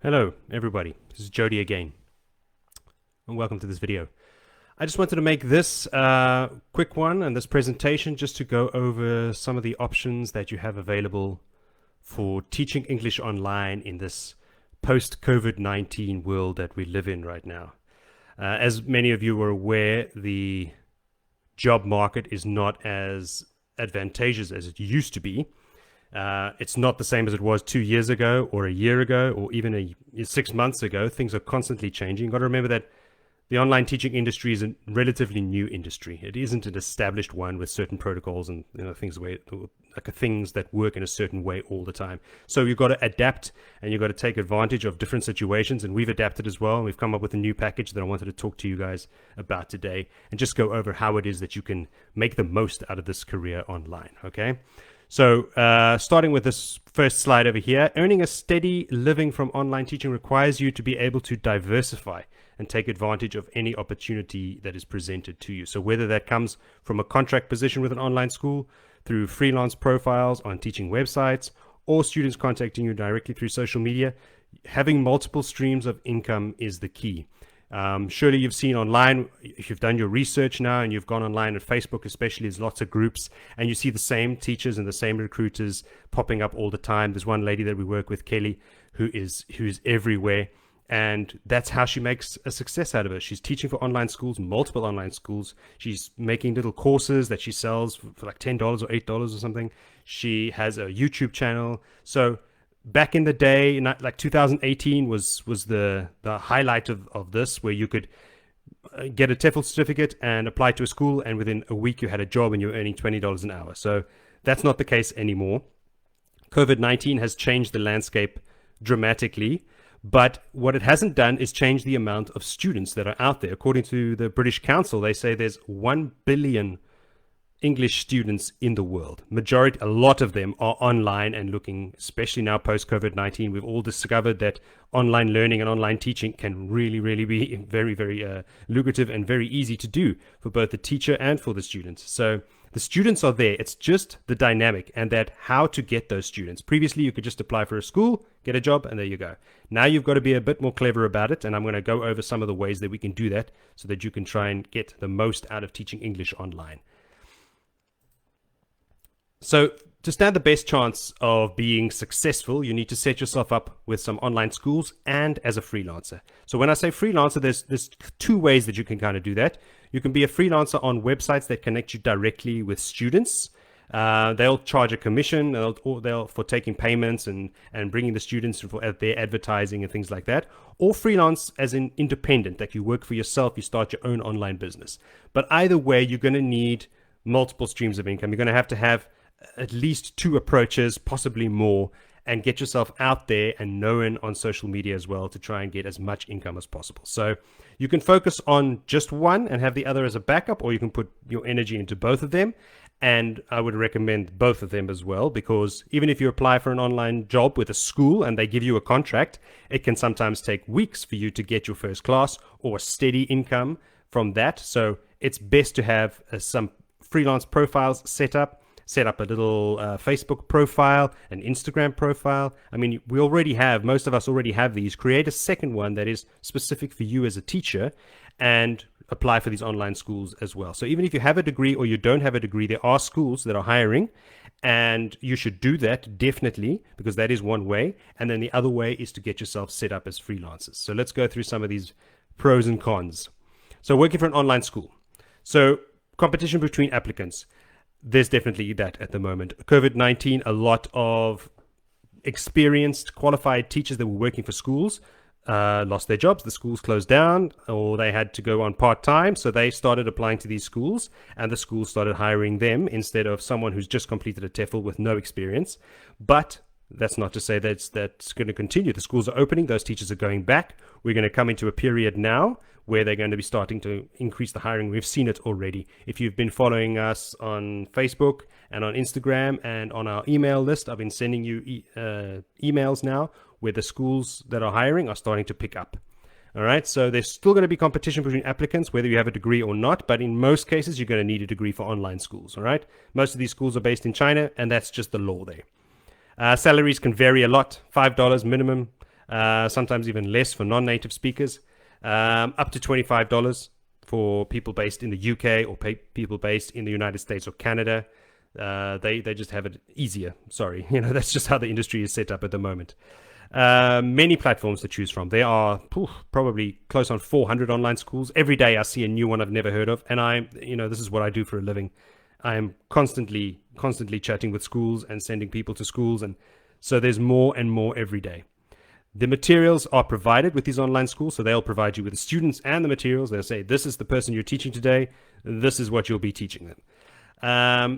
Hello everybody, this is Jody again, and welcome to this video. I just wanted to make this quick one and this presentation just to go over some of the options that you have available for teaching English online in this post-COVID-19 world that we live in right now. As many of you are aware, the job market is not as advantageous as it used to be. It's not the same as it was 2 years ago or a year ago or even 6 months ago. Things are constantly changing. You've got to remember that the online teaching industry is a relatively new industry. It isn't an established one with certain protocols and things that work in a certain way all the time. So you've got to adapt and you've got to take advantage of different situations, and we've adapted as well. We've come up with a new package that I wanted to talk to you guys about today and just go over how it is that you can make the most out of this career online, okay? So starting with this first slide over here, earning a steady living from online teaching requires you to be able to diversify and take advantage of any opportunity that is presented to you. So whether that comes from a contract position with an online school, through freelance profiles on teaching websites, or students contacting you directly through social media, having multiple streams of income is the key. Surely you've seen online, if you've done your research now and you've gone online at Facebook especially, there's lots of groups and you see the same teachers and the same recruiters popping up all the time. There's one lady that we work with, Kelly, who is everywhere, and that's how she makes a success out of it. She's teaching for online schools, multiple online schools. She's making little courses that she sells for like $10 or $8 or something. She has a YouTube channel. So back in the day, like 2018 was the highlight of this, where you could get a TEFL certificate and apply to a school, and within a week you had a job and you were earning $20 an hour. So that's not the case anymore. COVID-19 has changed the landscape dramatically, but what it hasn't done is change the amount of students that are out there. According to the British Council, they say there's 1 billion English students in the world. A lot of them are online and looking, especially now post-COVID-19. We've all discovered that online learning and online teaching can really be very, very lucrative and very easy to do for both the teacher and for the students. So the students are there. It's just the dynamic and that how to get those students. Previously, you could just apply for a school, get a job, and there you go. Now you've got to be a bit more clever about it, and I'm going to go over some of the ways that we can do that so that you can try and get the most out of teaching English online. So to stand the best chance of being successful, you need to set yourself up with some online schools and as a freelancer. So when I say freelancer, there's two ways that you can kind of do that. You can be a freelancer on websites that connect you directly with students. They'll charge a commission they'll for taking payments and bringing the students for their advertising and things like that. Or freelance as an independent, that you work for yourself, you start your own online business. But either way, you're going to need multiple streams of income. You're going to have at least 2 approaches, possibly more, and get yourself out there and known on social media as well to try and get as much income as possible. So you can focus on just one and have the other as a backup, or you can put your energy into both of them. And I would recommend both of them as well, because even if you apply for an online job with a school and they give you a contract, it can sometimes take weeks for you to get your first class or a steady income from that. So it's best to have some freelance profiles set up a little Facebook profile, an Instagram profile. I mean, most of us already have these. Create a second one that is specific for you as a teacher and apply for these online schools as well. So even if you have a degree or you don't have a degree, there are schools that are hiring, and you should do that definitely, because that is one way. And then the other way is to get yourself set up as freelancers. So let's go through some of these pros and cons. So working for an online school. So competition between applicants. There's definitely that at the moment. COVID-19, a lot of experienced, qualified teachers that were working for schools lost their jobs. The schools closed down, or they had to go on part-time. So they started applying to these schools, and the schools started hiring them instead of someone who's just completed a TEFL with no experience. But that's not to say that's going to continue. The schools are opening. Those teachers are going back. We're going to come into a period now where they're going to be starting to increase the hiring. We've seen it already. If you've been following us on Facebook and on Instagram and on our email list, I've been sending you emails now where the schools that are hiring are starting to pick up. All right, so there's still going to be competition between applicants, whether you have a degree or not, but in most cases, you're going to need a degree for online schools. All right, most of these schools are based in China, and that's just the law there. Salaries can vary a lot, $5 minimum sometimes even less for non-native speakers, up to $25 for people based in the UK or people based in the United States or Canada. They just have it easier. Sorry, that's just how the industry is set up at the moment. Many platforms to choose from. There are probably close on 400 online schools. Every day I see a new one I've never heard of, and this is what I do for a living. I am constantly chatting with schools and sending people to schools, and so there's more and more every day. The materials are provided with these online schools, so they'll provide you with the students and the materials. They'll say, this is the person you're teaching today, this is what you'll be teaching them.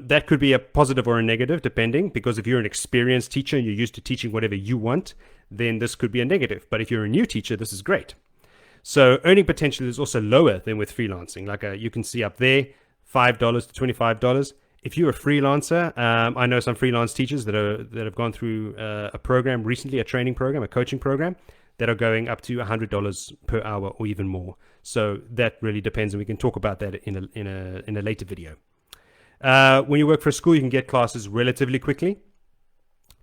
That could be a positive or a negative, depending, because if you're an experienced teacher and you're used to teaching whatever you want, then this could be a negative. But if you're a new teacher, this is great. So earning potential is also lower than with freelancing. Like you can see up there, $5 to $25. If you're a freelancer, I know some freelance teachers that have gone through a program recently, a training program, a coaching program, that are going up to $100 per hour or even more. So that really depends, and we can talk about that in a later video. When you work for a school, you can get classes relatively quickly.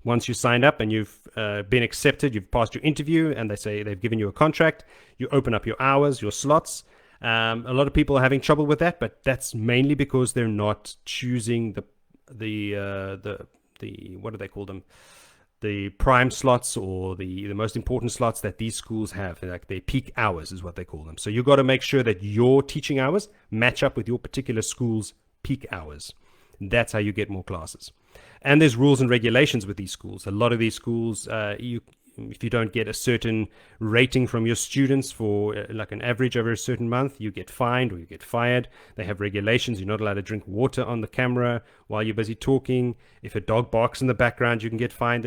Once you signed up and you've been accepted, you've passed your interview, and they say they've given you a contract, you open up your hours, your slots. A lot of people are having trouble with that, but that's mainly because they're not choosing the what do they call them? The prime slots, or the most important slots that these schools have. Like their peak hours is what they call them. So you've got to make sure that your teaching hours match up with your particular school's peak hours. That's how you get more classes. And there's rules and regulations with these schools. A lot of these schools, if you don't get a certain rating from your students for like an average over a certain month, you get fined or you get fired. They have regulations. You're not allowed to drink water on the camera while you're busy talking. If a dog barks in the background, you can get fined.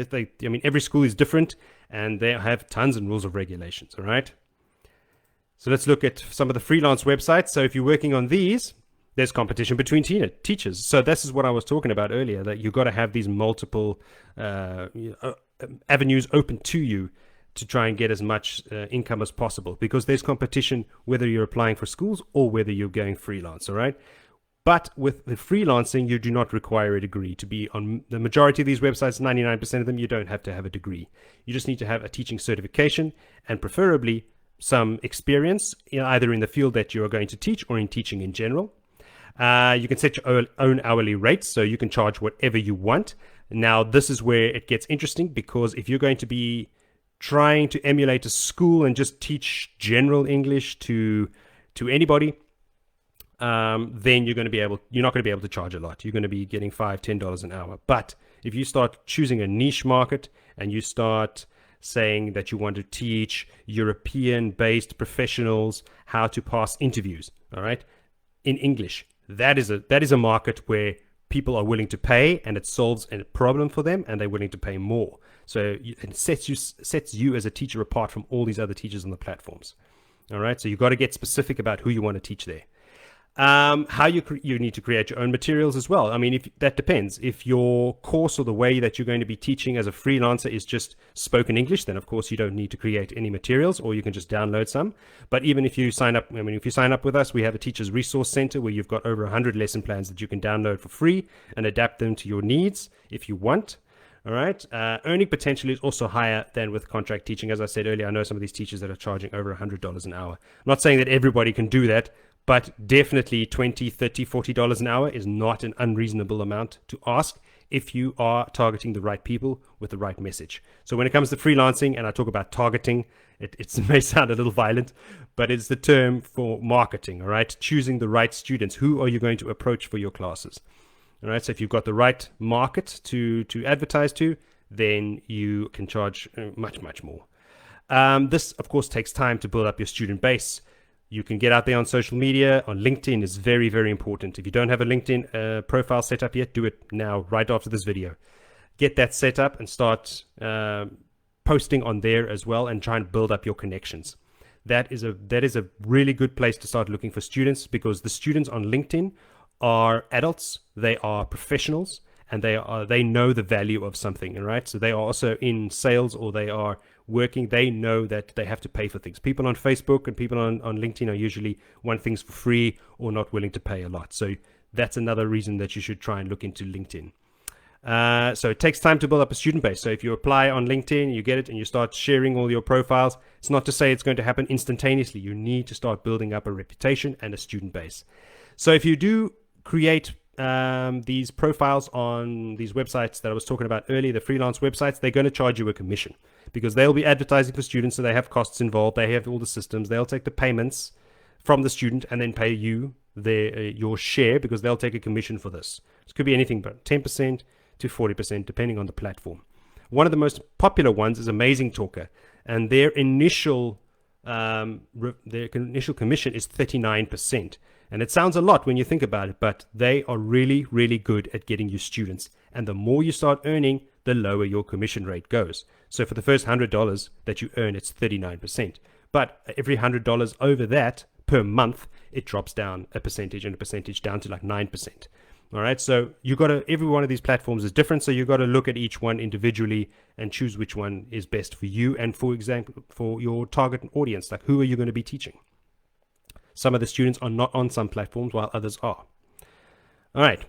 Every school is different, and they have tons of rules of regulations. All right. So let's look at some of the freelance websites. So if you're working on these, there's competition between teachers. So this is what I was talking about earlier, that you've got to have these multiple avenues open to you to try and get as much income as possible, because there's competition whether you're applying for schools or whether you're going freelance, all right? But with the freelancing, you do not require a degree to be on the majority of these websites. 99% of them, you don't have to have a degree. You just need to have a teaching certification and preferably some experience, either in the field that you are going to teach or in teaching in general. You can set your own hourly rates, so you can charge whatever you want. Now, this is where it gets interesting, because if you're going to be trying to emulate a school and just teach general English to anybody, then you're not going to be able to charge a lot. You're going to be getting $5, $10 an hour. But if you start choosing a niche market and you start saying that you want to teach European-based professionals how to pass interviews, all right, in English, that is a market where people are willing to pay, and it solves a problem for them, and they're willing to pay more. So it sets you as a teacher apart from all these other teachers on the platforms. All right, so you've got to get specific about who you want to teach there. How you need to create your own materials as well. I mean, that depends. If your course or the way that you're going to be teaching as a freelancer is just spoken English, then of course you don't need to create any materials, or you can just download some. But even if you sign up, if you sign up with us, we have a teacher's resource center where you've got over 100 lesson plans that you can download for free and adapt them to your needs if you want. All right. Earning potential is also higher than with contract teaching. As I said earlier, I know some of these teachers that are charging over $100 an hour. I'm not saying that everybody can do that, but definitely $20, $30, $40 an hour is not an unreasonable amount to ask if you are targeting the right people with the right message. So when it comes to freelancing, and I talk about targeting, it may sound a little violent, but it's the term for marketing, all right? Choosing the right students. Who are you going to approach for your classes? All right, so if you've got the right market to advertise to, then you can charge much, much more. This, of course, takes time to build up your student base. You can get out there on social media. On LinkedIn is very, very important. If you don't have a LinkedIn profile set up yet, do it now, right after this video. Get that set up and start posting on there as well, and try and build up your connections. That is a really good place to start looking for students, because the students on LinkedIn are adults, they are professionals, and they know the value of something, right? So they are also in sales, or they are working. They know that they have to pay for things. People on Facebook and people on LinkedIn are usually want things for free or not willing to pay a lot. So that's another reason that you should try and look into LinkedIn. So it takes time to build up a student base. So if you apply on LinkedIn, you get it, and you start sharing all your profiles, it's not to say it's going to happen instantaneously. You need to start building up a reputation and a student base. So if you do create these profiles on these websites that I was talking about earlier, the freelance websites, they're going to charge you a commission because they'll be advertising for students. So they have costs involved. They have all the systems. They'll take the payments from the student and then pay you your share, because they'll take a commission for this. It could be anything but 10% to 40%, depending on the platform. One of the most popular ones is Amazing Talker, and their initial commission is 39%. And it sounds a lot when you think about it, but they are really, really good at getting you students. And the more you start earning, the lower your commission rate goes. So for the first $100 that you earn, it's 39%. But every $100 over that per month, it drops down a percentage down to like 9%. All right. So every one of these platforms is different. So you got to look at each one individually and choose which one is best for you. And for example, for your target audience, like who are you going to be teaching? Some of the students are not on some platforms while others are. All right.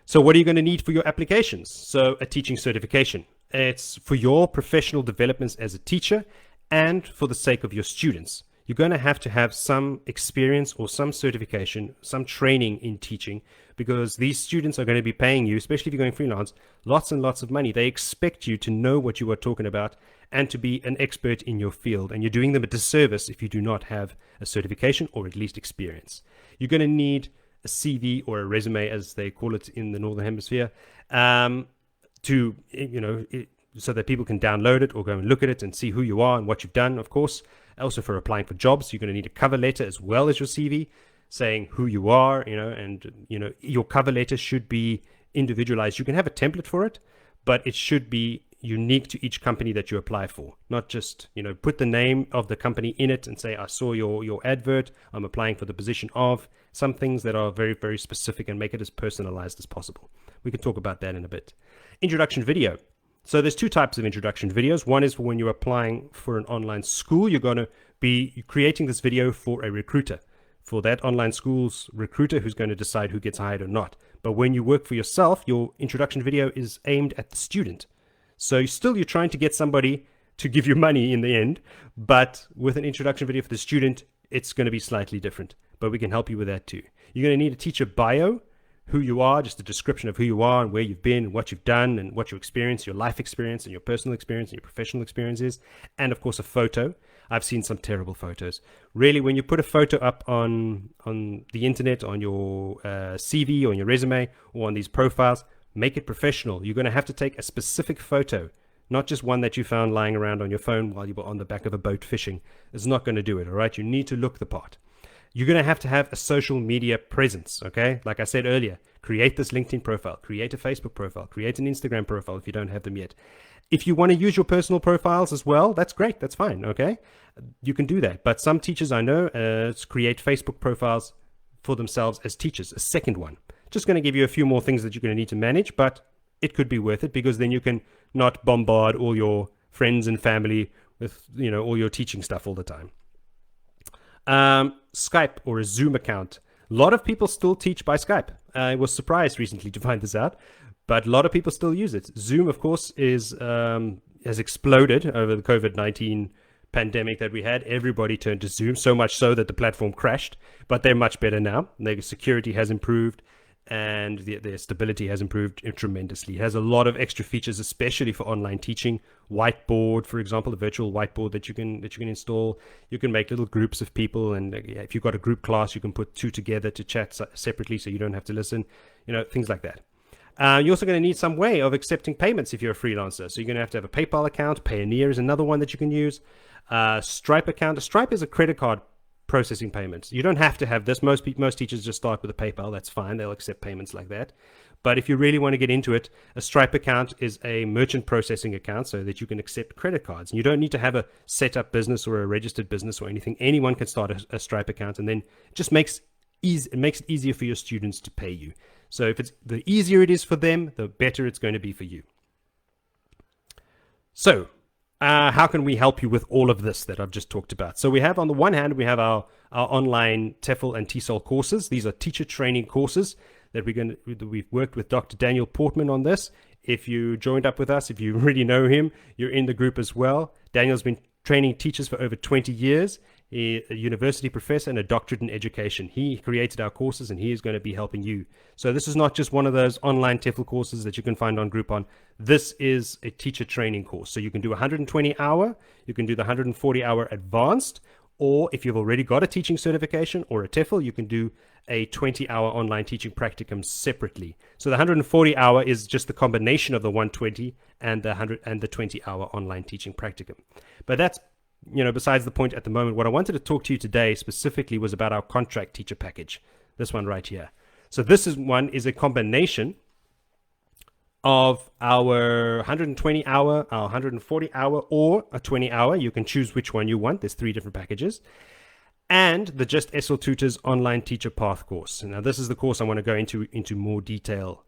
So what are you going to need for your applications? So a teaching certification. It's for your professional developments as a teacher and for the sake of your students. You're going to have some experience or some certification, some training in teaching, because these students are going to be paying you, especially if you're going freelance, lots and lots of money. They expect you to know what you are talking about and to be an expert in your field. And you're doing them a disservice if you do not have a certification or at least experience. You're going to need a CV or a resume, as they call it in the Northern Hemisphere, so that people can download it or go and look at it and see who you are and what you've done, of course. Also for applying for jobs, you're going to need a cover letter as well as your CV saying who you are, and your cover letter should be individualized. You can have a template for it, but it should be unique to each company that you apply for. Not just, put the name of the company in it and say, I saw your advert, I'm applying for the position of. Some things that are very, very specific and make it as personalized as possible. We can talk about that in a bit. Introduction video. So there's two types of introduction videos. One is for when you're applying for an online school. You're going to be creating this video for a recruiter, for that online school's recruiter who's going to decide who gets hired or not. But when you work for yourself, your introduction video is aimed at the student. So you're trying to get somebody to give you money in the end, but with an introduction video for the student, it's going to be slightly different. But we can help you with that too. You're going to need a teacher bio, who you are, just a description of who you are and where you've been and what you've done and what your experience, your life experience and your personal experience and your professional experiences, and of course a photo. I've seen some terrible photos. Really, when you put a photo up on the internet, on your CV or on your resume or on these profiles, make it professional. You're going to have to take a specific photo, not just one that you found lying around on your phone while you were on the back of a boat fishing. It's not going to do it, all right? You need to look the part. You're going to have a social media presence, okay? Like I said earlier, create this LinkedIn profile, create a Facebook profile, create an Instagram profile if you don't have them yet. If you want to use your personal profiles as well, that's great, that's fine, okay? You can do that. But some teachers I know create Facebook profiles for themselves as teachers, a second one. Just going to give you a few more things that you're going to need to manage, but it could be worth it because then you can not bombard all your friends and family with, all your teaching stuff all the time. Skype or a Zoom account. A lot of people still teach by Skype. I was surprised recently to find this out, but a lot of people still use it. Zoom, of course, has exploded over the COVID-19 pandemic that we had. Everybody turned to Zoom, so much so that the platform crashed, but they're much better now. Their security has improved and their stability has improved tremendously. It has a lot of extra features, especially for online teaching. Whiteboard, for example, a virtual whiteboard that you can install. You can make little groups of people, and if you've got a group class, you can put two together to chat separately so you don't have to listen, things like that. You're also going to need some way of accepting payments if you're a freelancer. So you're going to have a PayPal account. Payoneer is another one that you can use. Stripe account. Stripe is a credit card processing payments. You don't have to have this. Most teachers just start with a PayPal. That's fine. They'll accept payments like that. But if you really want to get into it, a Stripe account is a merchant processing account so that you can accept credit cards. And you don't need to have a set up business or a registered business or anything. Anyone can start a Stripe account, and then it just makes it easier for your students to pay you. So if the easier it is for them, the better it's going to be for you. So how can we help you with all of this that I've just talked about? So we have, on the one hand, we have our online TEFL and TESOL courses. These are teacher training courses that we've worked with Dr. Daniel Portman on this. If you joined up with us, if you already know him, you're in the group as well. Daniel's been training teachers for over 20 years. He's a university professor and a doctorate in education. He created our courses and he is going to be helping you. So this is not just one of those online TEFL courses that you can find on Groupon. This is a teacher training course. So you can do 120 hour, you can do the 140 hour advanced, or if you've already got a teaching certification or a TEFL, you can do a 20-hour online teaching practicum separately. So the 140 hour is just the combination of the 120 and the 20-hour online teaching practicum. But that's, besides the point at the moment. What I wanted to talk to you today specifically was about our contract teacher package. This one right here. So this is a combination of our 120 hour, our 140 hour, or a 20 hour. You can choose which one you want. There's 3 different packages. And the Just ESL Tutors online teacher path course. Now this is the course I want to go into more detail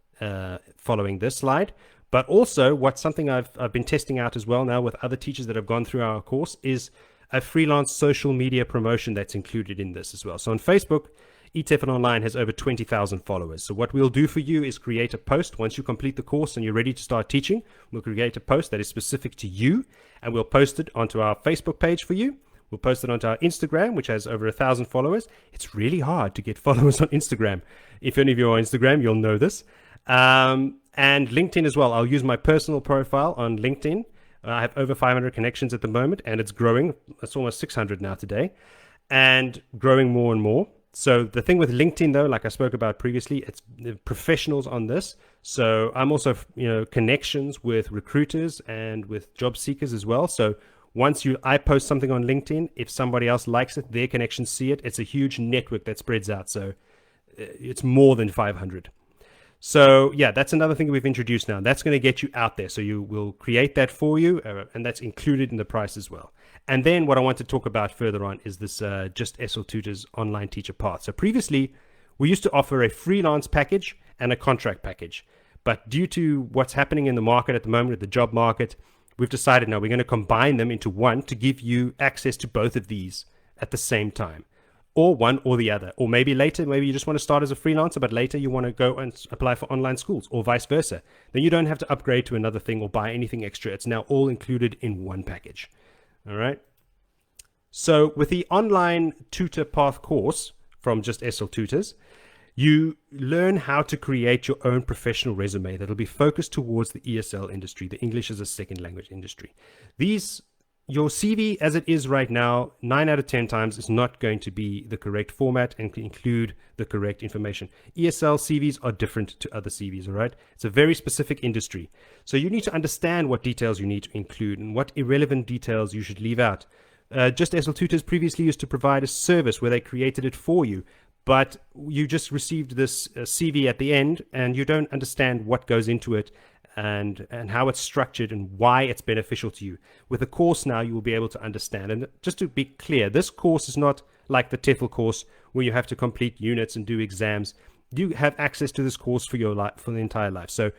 following this slide. But also something I've been testing out as well now with other teachers that have gone through our course is a freelance social media promotion that's included in this as well. So on Facebook, eTEFL Online has over 20,000 followers. So what we'll do for you is create a post. Once you complete the course and you're ready to start teaching, we'll create a post that is specific to you, and we'll post it onto our Facebook page for you. We'll post it onto our Instagram, which has over 1,000 followers. It's really hard to get followers on Instagram. If any of you are on Instagram, you'll know this. And LinkedIn as well. I'll use my personal profile on LinkedIn. I have over 500 connections at the moment, and it's growing. It's almost 600 now today, and growing more and more. So the thing with LinkedIn, though, like I spoke about previously, it's the professionals on this. So I'm also, connections with recruiters and with job seekers as well. So once I post something on LinkedIn, if somebody else likes it, their connections see it. It's a huge network that spreads out. So it's more than 500. So yeah, that's another thing we've introduced now. That's going to get you out there. So you will create that for you, and that's included in the price as well. And then what I want to talk about further on is this Just ESL Tutors online teacher path. So previously, we used to offer a freelance package and a contract package. But due to what's happening in the market at the moment, the job market, we've decided now we're going to combine them into one to give you access to both of these at the same time. Or one or the other. Or maybe later, maybe you just want to start as a freelancer, but later you want to go and apply for online schools, or vice versa. Then you don't have to upgrade to another thing or buy anything extra. It's now all included in one package. All right. So with the online tutor path course from Just ESL Tutors, you learn how to create your own professional resume that'll be focused towards the ESL industry, the English as a second language industry. Your CV as it is right now, 9 out of 10 times is not going to be the correct format and include the correct information. ESL CVs are different to other CVs, all right? It's a very specific industry. So you need to understand what details you need to include and what irrelevant details you should leave out. Just ESL Tutors previously used to provide a service where they created it for you, but you just received this CV at the end and you don't understand what goes into it and how it's structured and why it's beneficial to you. With the course now, you will be able to understand. And just to be clear, this course is not like the TEFL course where you have to complete units and do exams. You have access to this course for your life, for the entire life. So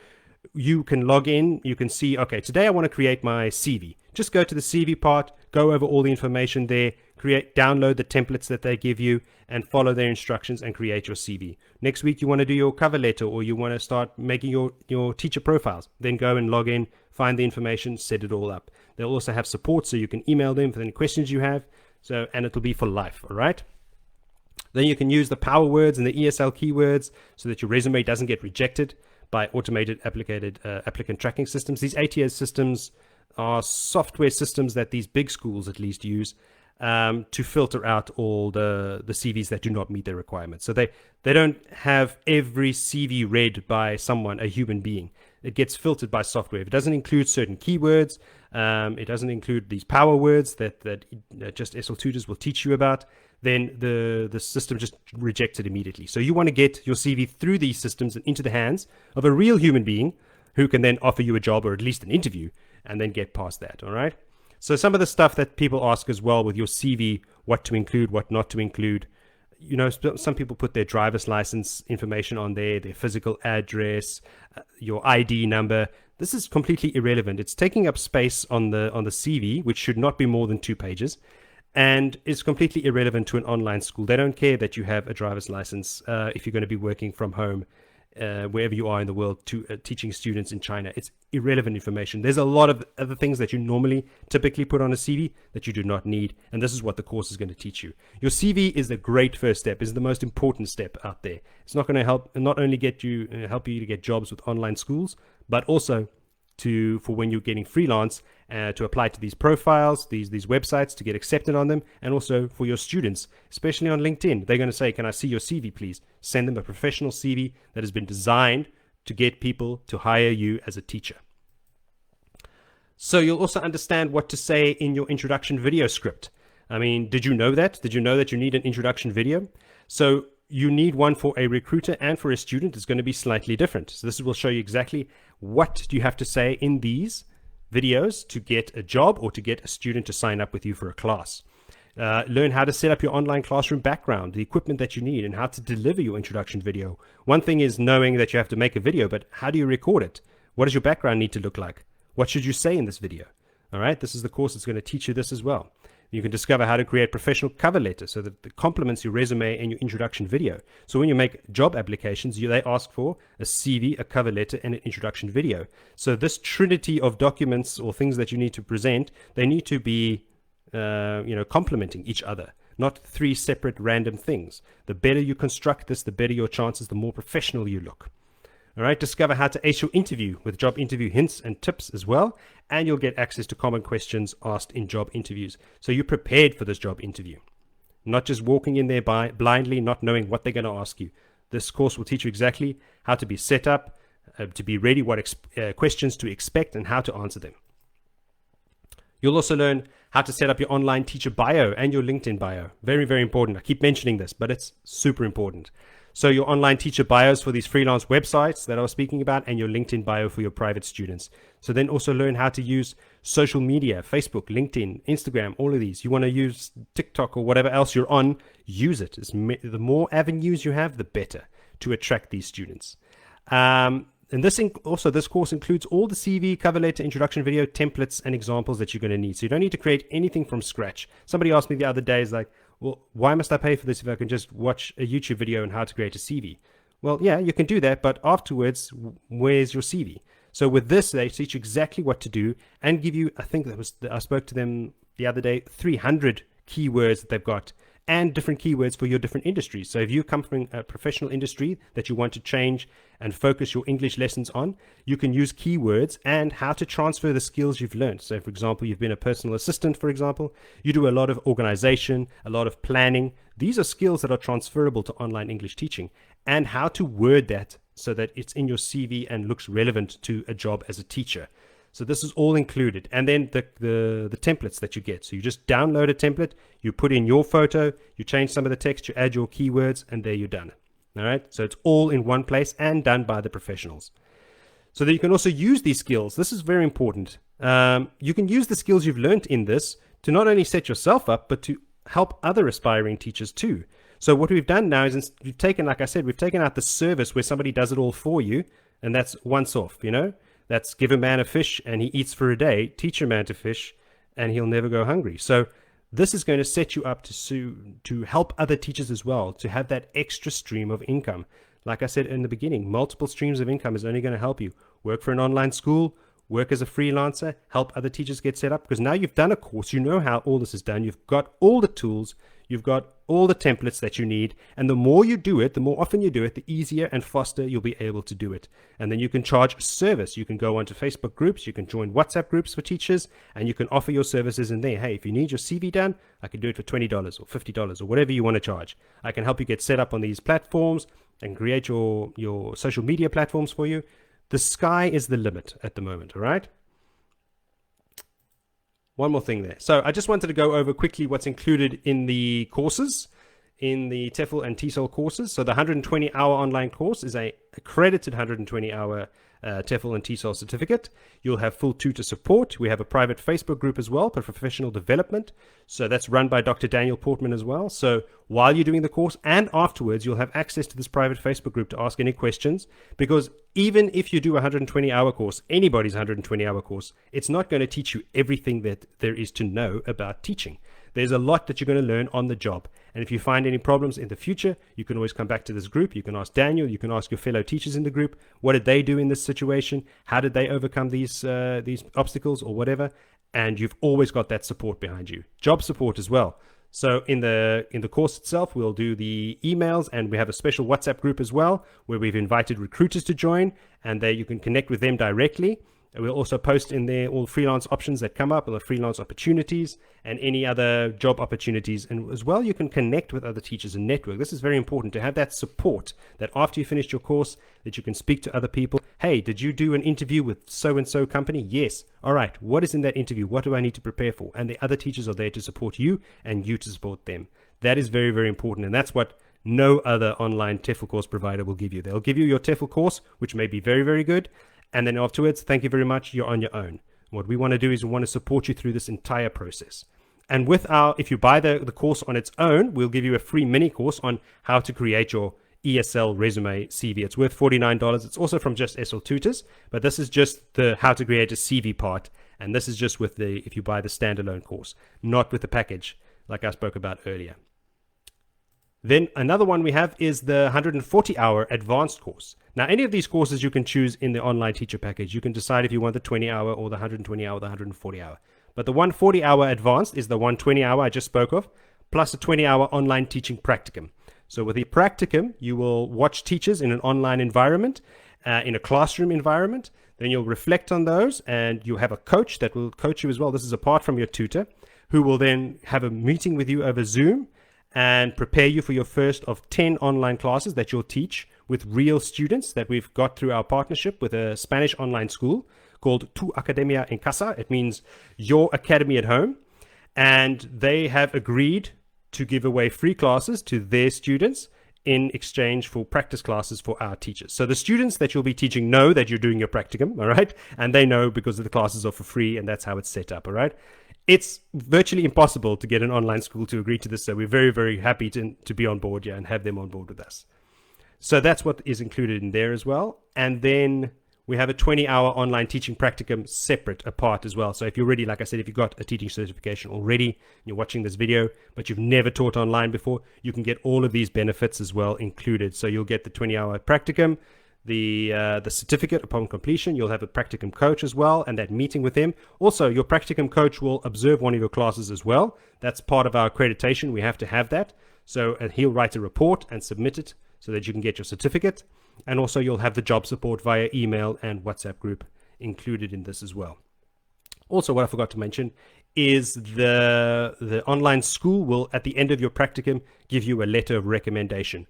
you can log in, you can see, okay, today I want to create my CV. Just go to the CV part, go over all the information there, download the templates that they give you, and follow their instructions and create your CV. Next week, you want to do your cover letter, or you want to start making your teacher profiles. Then go and log in, find the information, set it all up. They'll also have support, so you can email them for any questions you have. And it'll be for life, all right? Then you can use the power words and the ESL keywords so that your resume doesn't get rejected by automated applicant tracking systems. These ATS systems are software systems that these big schools at least use to filter out all the CVs that do not meet their requirements. So they don't have every CV read by someone, a human being. It gets filtered by software. If it doesn't include certain keywords, it doesn't include these power words that Just ESL Tutors will teach you about, then the system just rejects it immediately. So you want to get your CV through these systems and into the hands of a real human being who can then offer you a job or at least an interview and then get past that, all right? So some of the stuff that people ask as well with your CV, what to include, what not to include. Some people put their driver's license information on there, their physical address, your ID number. This is completely irrelevant. It's taking up space on the CV, which should not be more than 2 pages, and is completely irrelevant to an online school. They don't care that you have a driver's license if you're going to be working from home wherever you are in the world to teaching students in China. It's irrelevant information. There's a lot of other things that you normally typically put on a CV that you do not need, and this is what the course is going to teach you. Your CV is the great first step, is the most important step out there. It's not going to help not only help you to get jobs with online schools, but also for when you're getting freelance, to apply to these profiles, these websites, to get accepted on them, and also for your students, especially on LinkedIn. They're going to say, can I see your CV, please? Send them a professional CV that has been designed to get people to hire you as a teacher. So you'll also understand what to say in your introduction video script. I mean, did you know that? Did you know that you need an introduction video? So you need one for a recruiter and for a student. It's going to be slightly different. So this will show you exactly what do you have to say in these videos to get a job or to get a student to sign up with you for a class. Learn how to set up your online classroom background, the equipment that you need, and how to deliver your introduction video. One thing is knowing that you have to make a video, but how do you record it? What does your background need to look like? What should you say in this video? All right, this is the course that's going to teach you this as well. You can discover how to create professional cover letters so that it complements your resume and your introduction video. So when you make job applications, they ask for a CV, a cover letter, and an introduction video. So this trinity of documents or things that you need to present, they need to be complementing each other, not three separate random things. The better you construct this, the better your chances, the more professional you look. All right, discover how to ace your interview with job interview hints and tips as well, and you'll get access to common questions asked in job interviews. So you're prepared for this job interview, not just walking in there blindly, not knowing what they're going to ask you. This course will teach you exactly how to be set up, to be ready, what questions to expect, and how to answer them. You'll also learn how to set up your online teacher bio and your LinkedIn bio. Very, very important. I keep mentioning this, but it's super important. So your online teacher bios for these freelance websites that I was speaking about, and your LinkedIn bio for your private students. So then also learn how to use social media, Facebook, LinkedIn, Instagram, all of these. You want to use TikTok or whatever else you're on, use it. The more avenues you have, the better to attract these students. And this course includes all the CV, cover letter, introduction video, templates, and examples that you're going to need. So you don't need to create anything from scratch. Somebody asked me the other day, is like, well, why must I pay for this if I can just watch a YouTube video on how to create a CV? Well, yeah, you can do that, but afterwards, where's your CV? So with this, they teach you exactly what to do and give you, I spoke to them the other day, 300 keywords that they've got, and different keywords for your different industries. So if you come from a professional industry that you want to change and focus your English lessons on, you can use keywords and how to transfer the skills you've learned. So for example, you've been a personal assistant, for example, you do a lot of organization, a lot of planning. These are skills that are transferable to online English teaching, and how to word that so that it's in your CV and looks relevant to a job as a teacher. So this is all included. And then the templates that you get. So you just download a template, you put in your photo, you change some of the text, you add your keywords, and there you're done. All right. So it's all in one place and done by the professionals. So that you can also use these skills. This is very important. You can use the skills you've learned in this to not only set yourself up, but to help other aspiring teachers too. So what we've done now is we've taken, like I said, we've taken out the service where somebody does it all for you. And that's once off, That's give a man a fish and he eats for a day, teach a man to fish and he'll never go hungry. So this is going to set you up to help other teachers as well, to have that extra stream of income. Like I said in the beginning, multiple streams of income is only going to help you. Work for an online school, work as a freelancer, help other teachers get set up, because now you've done a course, you know how all this is done, you've got all the tools, you've got all the templates that you need, and the more you do it, the more often you do it, the easier and faster you'll be able to do it. And then you can charge service. You can go onto Facebook groups, you can join WhatsApp groups for teachers, and you can offer your services in there. Hey, if you need your CV done, I can do it for $20 or $50 or whatever you want to charge. I can help you get set up on these platforms and create your social media platforms for you. The sky is the limit at the moment, all right? One more thing there. So I just wanted to go over quickly what's included in the courses, in the TEFL and TESOL courses. So the 120-hour online course is a accredited 120-hour TEFL and TESOL certificate. You'll have full tutor support. We have a private Facebook group as well for professional development. So that's run by Dr. Daniel Portman as well. So while you're doing the course and afterwards, you'll have access to this private Facebook group to ask any questions, because even if you do a 120-hour course, anybody's 120-hour course, it's not going to teach you everything that there is to know about teaching. There's a lot that you're going to learn on the job. And if you find any problems in the future, you can always come back to this group. You can ask Daniel, you can ask your fellow teachers in the group, what did they do in this situation? How did they overcome these obstacles or whatever? And you've always got that support behind you. Job support as well. So in the course itself, we'll do the emails, and we have a special WhatsApp group as well, where we've invited recruiters to join, and there you can connect with them directly. And we'll also post in there all freelance options that come up, or the freelance opportunities, and any other job opportunities. And as well, you can connect with other teachers and network. This is very important, to have that support, that after you finished your course, that you can speak to other people. Hey, did you do an interview with so-and-so company? Yes. All right. What is in that interview? What do I need to prepare for? And the other teachers are there to support you, and you to support them. That is very, very important. And that's what no other online TEFL course provider will give you. They'll give you your TEFL course, which may be very, very good. And then afterwards, thank you very much, you're on your own. What we want to do is we want to support you through this entire process. And with if you buy the course on its own, we'll give you a free mini course on how to create your ESL resume CV. It's worth $49. It's also from just SL Tutors, but this is just the how to create a CV part. And this is just with if you buy the standalone course, not with the package like I spoke about earlier. Then another one we have is the 140-hour advanced course. Now, any of these courses you can choose in the online teacher package. You can decide if you want the 20-hour or the 120-hour or the 140-hour. But the 140-hour advanced is the 120-hour I just spoke of, plus a 20-hour online teaching practicum. So with the practicum, you will watch teachers in an online environment, in a classroom environment. Then you'll reflect on those, and you have a coach that will coach you as well. This is apart from your tutor, who will then have a meeting with you over Zoom and prepare you for your first of 10 online classes that you'll teach with real students that we've got through our partnership with a Spanish online school called Tu Academia en Casa. It means your academy at home. And they have agreed to give away free classes to their students in exchange for practice classes for our teachers. So the students that you'll be teaching know that you're doing your practicum, all right? And they know because the classes are for free, and that's how it's set up, all right? It's virtually impossible to get an online school to agree to this, so we're very, very happy to be on board and have them on board with us. So that's what is included in there as well. And then we have a 20-hour online teaching practicum separate, apart as well. So if you're already, like I said, if you've got a teaching certification already, and you're watching this video, but you've never taught online before, you can get all of these benefits as well included. So you'll get the 20-hour practicum, the certificate upon completion. You'll have a practicum coach as well, and that meeting with them. Also, your practicum coach will observe one of your classes as well. That's part of our accreditation. We have to have that. So he'll write a report and submit it so that you can get your certificate. And also you'll have the job support via email and WhatsApp group included in this as well. Also, what I forgot to mention is the online school will, at the end of your practicum, give you a letter of recommendation.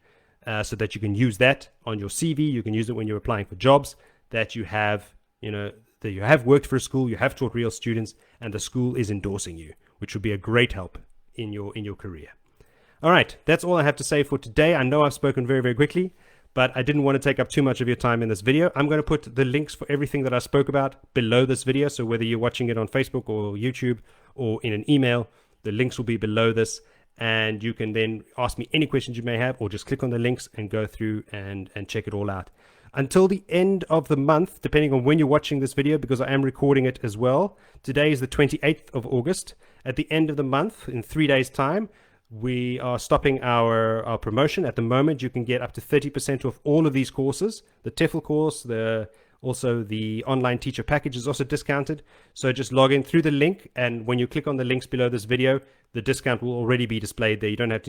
So that you can use that on your CV. You can use it when you're applying for jobs, that you have, that you have worked for a school, you have taught real students, and the school is endorsing you, which would be a great help in your career. All right, that's all I have to say for today. I know I've spoken very, very quickly, but I didn't want to take up too much of your time in this video. I'm going to put the links for everything that I spoke about below this video. So whether you're watching it on Facebook or YouTube or in an email, the links will be below this. And you can then ask me any questions you may have, or just click on the links and go through and check it all out. Until the end of the month, depending on when you're watching this video, because I am recording it as well. Today is the 28th of August. At the end of the month, in 3 days' time, we are stopping our promotion. At the moment, you can get up to 30% off all of these courses. The TEFL course, also the online teacher package is also discounted. So just log in through the link, and when you click on the links below this video, the discount will already be displayed there. You don't have